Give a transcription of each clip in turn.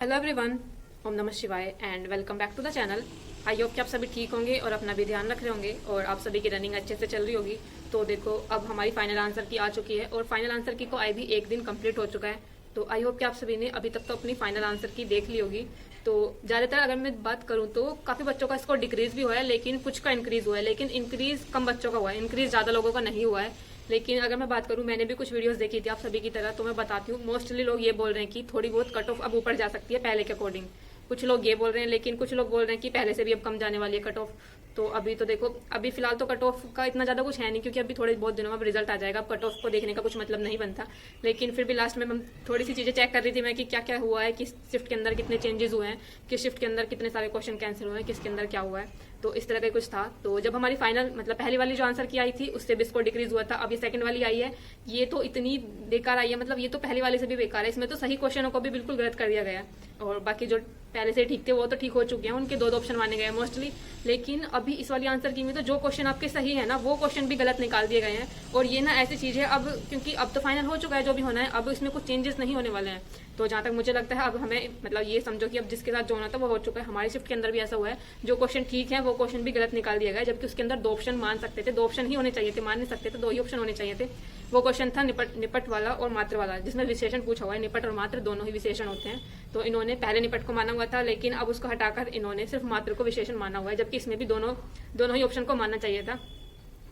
Hello everyone, ओम नमः शिवाय and welcome back to the channel. I hope कि आप सभी ठीक होंगे और अपना भी ध्यान रख रहे होंगे और आप सभी की रनिंग अच्छे से चल रही होगी। तो देखो, अब हमारी फाइनल आंसर की आ चुकी है और फाइनल आंसर की को आई भी एक दिन कंप्लीट हो चुका है। तो आई होप कि आप सभी ने अभी तक तो अपनी फाइनल आंसर की देख ली होगी। तो ज़्यादातर अगर मैं बात करूँ तो काफ़ी बच्चों का स्कोर डिक्रीज भी हुआ है, लेकिन कुछ का इंक्रीज हुआ है, लेकिन इंक्रीज कम बच्चों का हुआ है, इंक्रीज ज़्यादा लोगों का नहीं हुआ है। लेकिन अगर मैं बात करूं, मैंने भी कुछ वीडियोस देखी थी आप सभी की तरह, तो मैं बताती हूँ। मोस्टली लोग ये बोल रहे हैं कि थोड़ी बहुत कट ऑफ अब ऊपर जा सकती है पहले के अकॉर्डिंग। कुछ लोग ये बोल रहे हैं, लेकिन कुछ लोग बोल रहे हैं कि पहले से भी अब कम जाने वाली है कट ऑफ। तो अभी तो देखो, अभी फिलहाल तो कट ऑफ का इतना ज़्यादा कुछ है नहीं, क्योंकि अभी थोड़े बहुत दिनों में अब रिजल्ट आ जाएगा। अब कट ऑफ को देखने का कुछ मतलब नहीं बनता। लेकिन फिर भी लास्ट में हम थोड़ी सी चीज़ें चेक कर रही थी मैं कि क्या क्या हुआ है, किस शिफ्ट के अंदर कितने चेंजेस हुए हैं, किस शिफ्ट के अंदर कितने सारे क्वेश्चन कैंसिल हुए हैं, किसके अंदर क्या हुआ है। तो इस तरह का कुछ था। तो जब हमारी फाइनल मतलब पहली वाली जो आंसर की आई थी उससे भी स्कोर डिक्रीज हुआ था। अब ये सेकंड वाली आई है, ये तो इतनी बेकार आई है, मतलब ये तो पहली वाले से भी बेकार है। इसमें तो सही क्वेश्चनों को भी बिल्कुल गलत कर दिया गया है और बाकी जो पहले से ठीक थे वो तो ठीक हो चुके हैं, उनके दो ऑप्शन माने गए मोस्टली। लेकिन अभी इस वाली आंसर की में तो जो क्वेश्चन आपके सही है ना, वो क्वेश्चन भी गलत निकाल दिए गए हैं। और ये ना ऐसी चीज है अब, क्योंकि अब तो फाइनल हो चुका है जो भी होना है, अब इसमें कुछ चेंजेस नहीं होने वाले हैं। तो जहां तक मुझे लगता है अब हमें मतलब ये समझो कि अब जिसके साथ जो होना था वो हो चुका है। हमारी शिफ्ट के अंदर भी ऐसा हुआ है, जो क्वेश्चन ठीक है वो क्वेश्चन भी गलत निकाल दिया गया है, जबकि उसके अंदर दो ऑप्शन मान सकते थे, दो ऑप्शन ही होने चाहिए थे, मान नहीं सकते थे, दो ही ऑप्शन होने चाहिए थे। वो क्वेश्चन था निपट वाला और मात्र वाला, जिसमें विशेषण पूछा हुआ है। निपट और मात्र दोनों ही विशेषण होते हैं। तो इन्होंने पहले निपट को माना हुआ था, लेकिन अब उसको हटाकर इन्होंने सिर्फ मात्र को विशेषण माना हुआ है, जबकि इसमें भी दोनों ही ऑप्शन को मानना चाहिए था।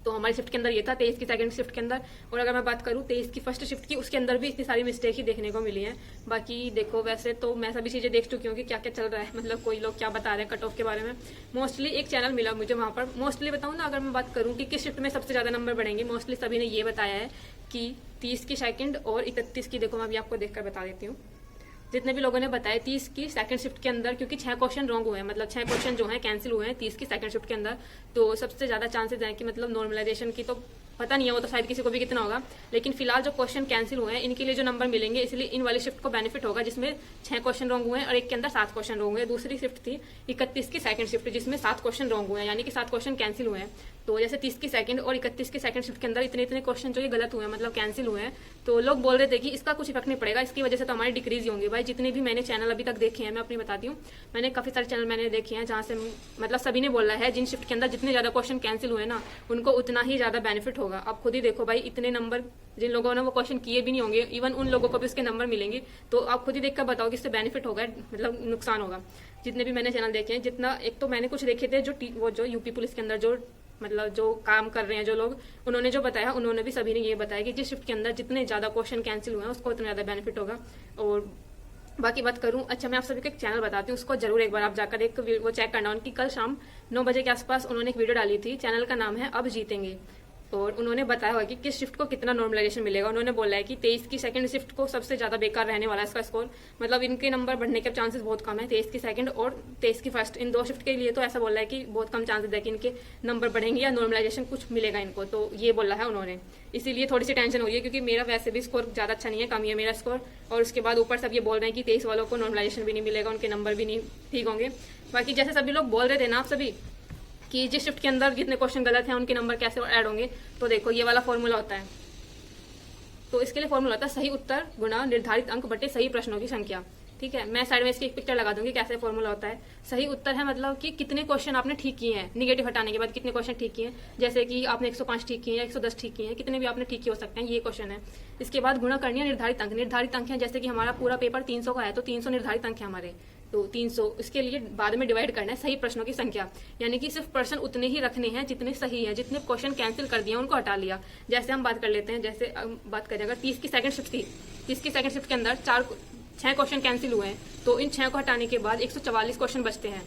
तो हमारी शिफ्ट के अंदर ये था 23 की सेकंड शिफ्ट के अंदर। और अगर मैं बात करूँ 23 की फर्स्ट शिफ्ट की, उसके अंदर भी इतनी सारी मिस्टेक ही देखने को मिली है। बाकी देखो, वैसे तो मैं सभी चीजें देख चुकी हूँ कि क्या क्या चल रहा है, मतलब कोई लोग क्या बता रहे हैं कट ऑफ के बारे में। मोस्टली एक चैनल मिला मुझे वहां पर, मोस्टली बताऊँ ना, अगर मैं बात करूँ कि किस शिफ्ट में सबसे ज्यादा नंबर बढ़ेंगे, मोस्टली सभी ने ये बताया है कि 30 की सेकंड और 31 की। देखो मैं अभी आपको देखकर बता देती हूँ। जितने भी लोगों ने बताया 30 की सेकंड शिफ्ट के अंदर, क्योंकि 6 क्वेश्चन रॉन्ग हुए हैं, मतलब 6 क्वेश्चन जो हैं कैंसिल हुए हैं 30 की सेकंड शिफ्ट के अंदर। तो सबसे ज्यादा चांसेस हैं कि मतलब नॉर्मलाइजेशन की तो पता नहीं है, वो तो शायद किसी को भी कितना होगा। लेकिन फिलहाल जो क्वेश्चन कैंसिल हुए हैं इनके लिए जो नंबर मिलेंगे, इसलिए इन वाली शिफ्ट को बेनिफिट होगा, जिसमें 6 क्वेश्चन रॉन्ग हुए हैं और एक के अंदर 7 क्वेश्चन रॉन्ग हुए हैं। दूसरी शिफ्ट थी 31 की सेकंड शिफ्ट, जिसमें 7 क्वेश्चन रॉन्ग हुए हैं, यानी कि 7 क्वेश्चन कैंसिल हुए हैं। तो जैसे 30 की सेकंड और 31 की सेकंड शिफ्ट के अंदर इतने इतने क्वेश्चन जो ये गलत हुए हैं, मतलब कैंसिल हुए हैं। तो लोग बोल रहे थे कि इसका कुछ इफेक्ट नहीं पड़ेगा, इसकी वजह से तो हमारी डिक्रीज ही होंगी। भाई जितने भी मैंने चैनल अभी तक देखे हैं, मैं अपनी बताती हूँ, मैंने काफी सारे चैनल मैंने देखे हैं जहां से मतलब सभी ने बोला है जिन शिफ्ट के अंदर जितने ज्यादा क्वेश्चन कैंसिल हुए ना, उनको उतना ही ज्यादा बेनिफिट होगा। आप खुद ही देखो भाई, इतने नंबर जिन लोगों ने वो क्वेश्चन किए भी नहीं होंगे, इवन उन लोगों को भी उसके नंबर मिलेंगे। तो आप खुद ही देखकर बताओ कि इससे बेनिफिट होगा मतलब नुकसान होगा। जितने भी मैंने चैनल देखे हैं, जितना एक तो मैंने कुछ देखे थे जो यूपी पुलिस के अंदर जो मतलब जो काम कर रहे हैं जो लोग, उन्होंने जो बताया, उन्होंने भी सभी ने ये बताया कि जिस शिफ्ट के अंदर जितने ज्यादा क्वेश्चन कैंसिल हुए हैं उसको उतना ज्यादा बेनिफिट होगा। और बाकी बात करूं, अच्छा मैं आप सभी को एक चैनल बताती हूँ, उसको जरूर एक बार आप जाकर एक वो चेक करना। उनकी कल शाम 9 बजे के आसपास उन्होंने एक वीडियो डाली थी। चैनल का नाम है अब जीतेंगे, और उन्होंने बताया हुआ कि किस शिफ्ट को कितना नॉर्मलाइजेशन मिलेगा। उन्होंने बोला है कि 23 की सेकंड शिफ्ट को सबसे ज्यादा बेकार रहने वाला है इसका स्कोर, मतलब इनके नंबर बढ़ने के चांसेस बहुत कम है। 23 की सेकंड और 23 की फर्स्ट, इन दो शिफ्ट के लिए तो ऐसा बोला है कि बहुत कम चांसेस है कि इनके नंबर बढ़ेंगे या नॉर्मलाइजेशन कुछ मिलेगा इनको। तो ये बोला है उन्होंने, इसीलिए थोड़ी सी टेंशन हो रही है, क्योंकि मेरा वैसे भी स्कोर ज्यादा अच्छा नहीं है, कम ही है मेरा स्कोर। और उसके बाद ऊपर सब ये बोल रहे हैं कि 23 वालों को नॉर्मलाइजेशन भी नहीं मिलेगा, उनके नंबर भी नहीं ठीक होंगे। बाकी जैसे सभी लोग बोल रहे थे ना आप सभी कि जिस शिफ्ट के अंदर जितने क्वेश्चन गलत हैं उनके नंबर कैसे ऐड होंगे, तो देखो ये वाला फॉर्मूला होता है। तो इसके लिए फॉर्मूला होता है सही उत्तर गुणा निर्धारित अंक बटे सही प्रश्नों की संख्या। ठीक है, मैं साइड में इसकी एक पिक्चर लगा दूंगी कैसे फॉर्मूला होता है। सही उत्तर है मतलब कि कितने क्वेश्चन आपने ठीक किए हैं, निगेटिव हटाने के बाद कितने क्वेश्चन ठीक किए हैं। जैसे कि आपने 105 ठीक किए हैं या 110 ठीक किए हैं, कितने भी आपने ठीक किए हो सकते हैं, ये क्वेश्चन है। इसके बाद गुणा करनी है निर्धारित अंक। निर्धारित अंक है जैसे कि हमारा पूरा पेपर 300 का है, तो 300 निर्धारित अंक है हमारे, तो 300 इसके लिए बाद में डिवाइड करना है सही प्रश्नों की संख्या, यानी कि सिर्फ प्रश्न उतने ही रखने हैं जितने सही है, जितने क्वेश्चन कैंसिल कर दिए उनको हटा लिया। जैसे हम बात कर लेते हैं, जैसे बात करें अगर 30 की सेकंड शिफ्ट थी, 30 की सेकंड शिफ्ट के अंदर 6 क्वेश्चन कैंसिल हुए हैं, तो इन 6 को हटाने के बाद 144 क्वेश्चन बचते हैं।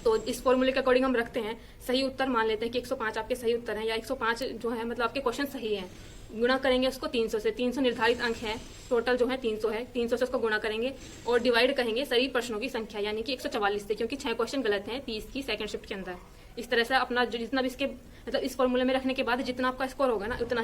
तो इस फॉर्मूले के अकॉर्डिंग हम रखते हैं सही उत्तर, मान लेते हैं कि 105 आपके सही उत्तर है, या 105 जो है मतलब आपके क्वेश्चन सही है। गुणा करेंगे उसको 300 से, 300 निर्धारित अंक है, टोटल जो है 300 है, 300 से उसको गुणा करेंगे और डिवाइड करेंगे सही प्रश्नों की संख्या, यानी कि 144 से, क्योंकि 6 क्वेश्चन गलत हैं 30 की सेकंड शिफ्ट के अंदर। इस तरह से अपना जितना भी इसके मतलब इस फॉर्मूले में रखने के बाद जितना आपका स्कोर होगा ना उतना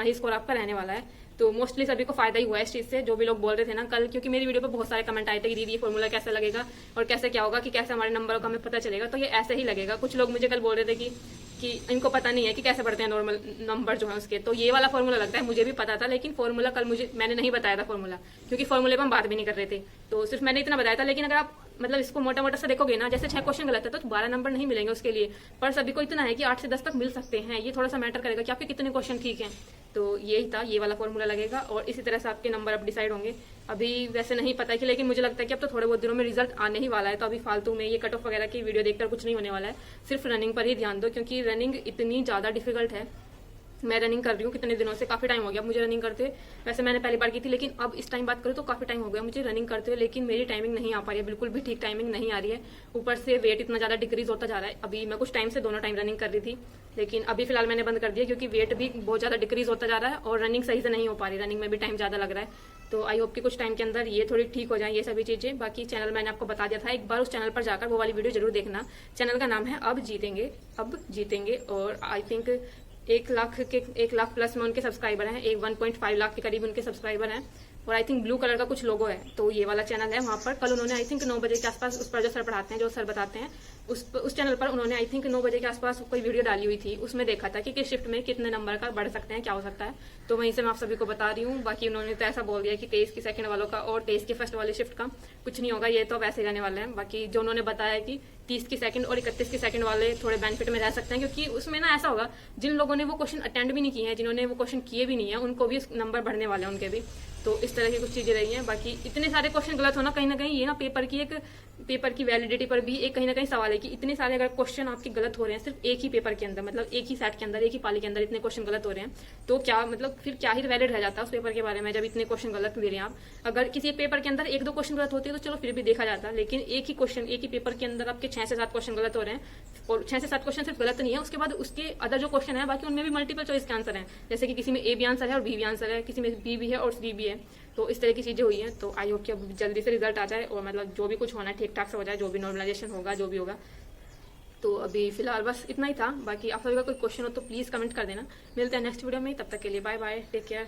ही स्कोर आपका रहने वाला है। तो मोस्टली सभी को फायदा ही हुआ है इस चीज से, जो भी लोग बोल रहे थे ना कल, क्योंकि मेरी वीडियो पे बहुत सारे कमेंट आए थे कि दीदी ये फॉर्मूला कैसे लगेगा और कैसे क्या होगा, कि कैसे हमारे नंबरों का हमें पता चलेगा। तो ये ऐसे ही लगेगा। कुछ लोग मुझे कल बोल रहे थे कि इनको पता नहीं है कि कैसे पढ़ते हैं नॉर्मल नंबर जो है उसके। तो ये वाला फॉर्मूला लगता है, मुझे भी पता था, लेकिन फॉर्मूला कल मैंने नहीं बताया था फॉर्मूला, क्योंकि फॉर्मूले पर हम बात भी नहीं कर रहे थे। तो सिर्फ मैंने इतना बताया था। लेकिन अगर आप मतलब इसको मोटा मोटा से देखोगे ना, जैसे 6 क्वेश्चन गलत है तो 12 नंबर नहीं मिलेंगे उसके लिए, पर सभी को इतना है कि 8 से 10 तक मिल सकते हैं। ये थोड़ा सा मैटर करेगा कि आपके कितने क्वेश्चन ठीक हैं। तो यही था, ये वाला फॉर्मूला लगेगा और इसी तरह से आपके नंबर अब डिसाइड होंगे। अभी वैसे नहीं पता कि, लेकिन मुझे लगता है कि अब तो थोड़े बहुत दिनों में रिजल्ट आने ही वाला है। तो अभी फालतू में ये कट ऑफ वगैरह की वीडियो देखकर कुछ नहीं होने वाला है। सिर्फ रनिंग पर ही ध्यान दो, क्योंकि रनिंग इतनी ज़्यादा डिफिकल्ट है। मैं रनिंग कर रही हूँ कितने दिनों से, काफी टाइम हो गया मुझे रनिंग करते। वैसे मैंने पहली बार की थी, लेकिन अब इस टाइम बात करूँ तो काफी टाइम हो गया मुझे रनिंग करते हुए, लेकिन मेरी टाइमिंग नहीं आ पा रही है, बिल्कुल भी ठीक टाइमिंग नहीं आ रही है। ऊपर से वेट इतना ज्यादा डिक्रीज होता जा रहा है। अभी मैं कुछ टाइम से दोनों टाइम रनिंग कर रही थी, लेकिन अभी फिलहाल मैंने बंद कर दिया, क्योंकि वेट भी बहुत ज्यादा डिक्रीज होता जा रहा है और रनिंग सही से नहीं हो पा रही, रनिंग में भी टाइम ज्यादा लग रहा है। तो आई होप कि कुछ टाइम के अंदर ये थोड़ी ठीक हो जाए ये सभी चीजें। बाकी चैनल मैंने आपको बता दिया था, एक बार उस चैनल पर जाकर वो वाली वीडियो जरूर देखना। चैनल का नाम है अब जीतेंगे और आई थिंक 1 लाख प्लस में उनके सब्सक्राइबर हैं, 1.5 लाख के करीब उनके सब्सक्राइबर हैं। और आई थिंक ब्लू कलर का कुछ लोगो है, तो ये वाला चैनल है। वहाँ पर कल उन्होंने आई थिंक 9 बजे के आसपास, उस पर जो सर पढ़ाते हैं, जो सर बताते हैं, उस चैनल पर उन्होंने आई थिंक 9 बजे के आसपास कोई वीडियो डाली हुई थी। उसमें देखा था कि किस शिफ्ट में कितने नंबर का बढ़ सकते हैं, क्या हो सकता है। तो वहीं से मैं आप सभी को बता रही हूँ। बाकी उन्होंने तो ऐसा बोल दिया कि 23 की सेकंड वालों का और 23 की फर्स्ट वाले शिफ्ट का कुछ नहीं होगा, ये तो वैसे रहने वाले हैं। बाकी जो उन्होंने बताया कि 30 की सेकंड और 31 की सेकंड वाले थोड़े बेनिफिट में रह सकते हैं, क्योंकि उसमें ना ऐसा होगा जिन लोगों ने वो क्वेश्चन अटेंड भी नहीं किए हैं, जिन्होंने वो क्वेश्चन किए भी नहीं है, उनको भी नंबर बढ़ने वाले हैं उनके भी। तो इस तरह की कुछ चीजें रही हैं। बाकी इतने सारे क्वेश्चन गलत होना कहीं ना कहीं ये ना पेपर की वैलिडिटी पर भी एक कहीं ना कहीं सवाल है कि इतने सारे अगर क्वेश्चन आपके गलत हो रहे हैं सिर्फ एक ही पेपर के अंदर, मतलब एक ही सेट के अंदर, एक ही पाली के अंदर इतने क्वेश्चन गलत हो रहे हैं, तो क्या मतलब फिर क्या ही वैलिड रह जाता है उस पेपर के बारे में, जब इतने क्वेश्चन गलत दे रहे हैं आप। अगर किसी पेपर के अंदर 1-2 क्वेश्चन गलत होते हैं तो चलो फिर भी देखा जाता है, लेकिन एक ही पेपर के अंदर आपके 6 से 7 क्वेश्चन गलत हो रहे हैं। और 6 से 7 क्वेश्चन सिर्फ गलत नहीं है, उसके बाद उसके अदर जो क्वेश्चन है बाकी उनमें भी मल्टीपल चॉइस के आंसर है, जैसे कि किसी में ए भी आंसर है और बी भी आंसर है, किसी में बी भी है और सी भी है। तो इस तरह की चीजें हुई हैं। तो आई होप कि अब जल्दी से रिजल्ट आ जाए और मतलब जो भी कुछ होना है ठीक ठाक से हो जाए, जो भी नॉर्मलाइजेशन होगा, जो भी होगा। तो अभी फिलहाल बस इतना ही था। बाकी आप सभी का कोई क्वेश्चन हो तो प्लीज कमेंट कर देना। मिलते हैं नेक्स्ट वीडियो में, तब तक के लिए बाय बाय, टेक केयर।